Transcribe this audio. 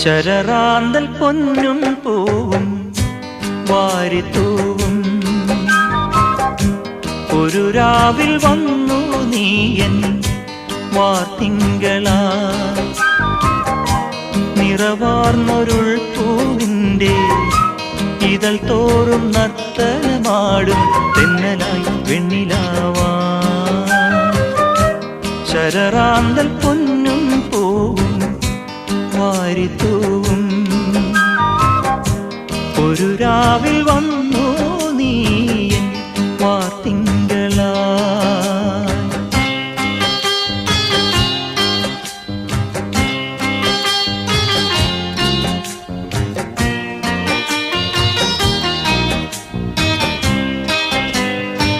ശരറാന്തൽ പൊന്നും പൂവും വാരിത്തൂവും ഒരു രാവിൽ വന്നു നീയൻ വാർത്തിങ്കളാ നിറവാർന്നൊരുൾ പൂവിൻ്റെ ഇതൾ തോറും നർത്തനമാടും തെന്നലായി വെണ്ണിലാവാ ശരറാന്തൽ പൊന്നും പൂവും വാരിത്തൂവും ഒരു രാവിൽ വന്നു നീയൻ വാർത്തിങ്കൾ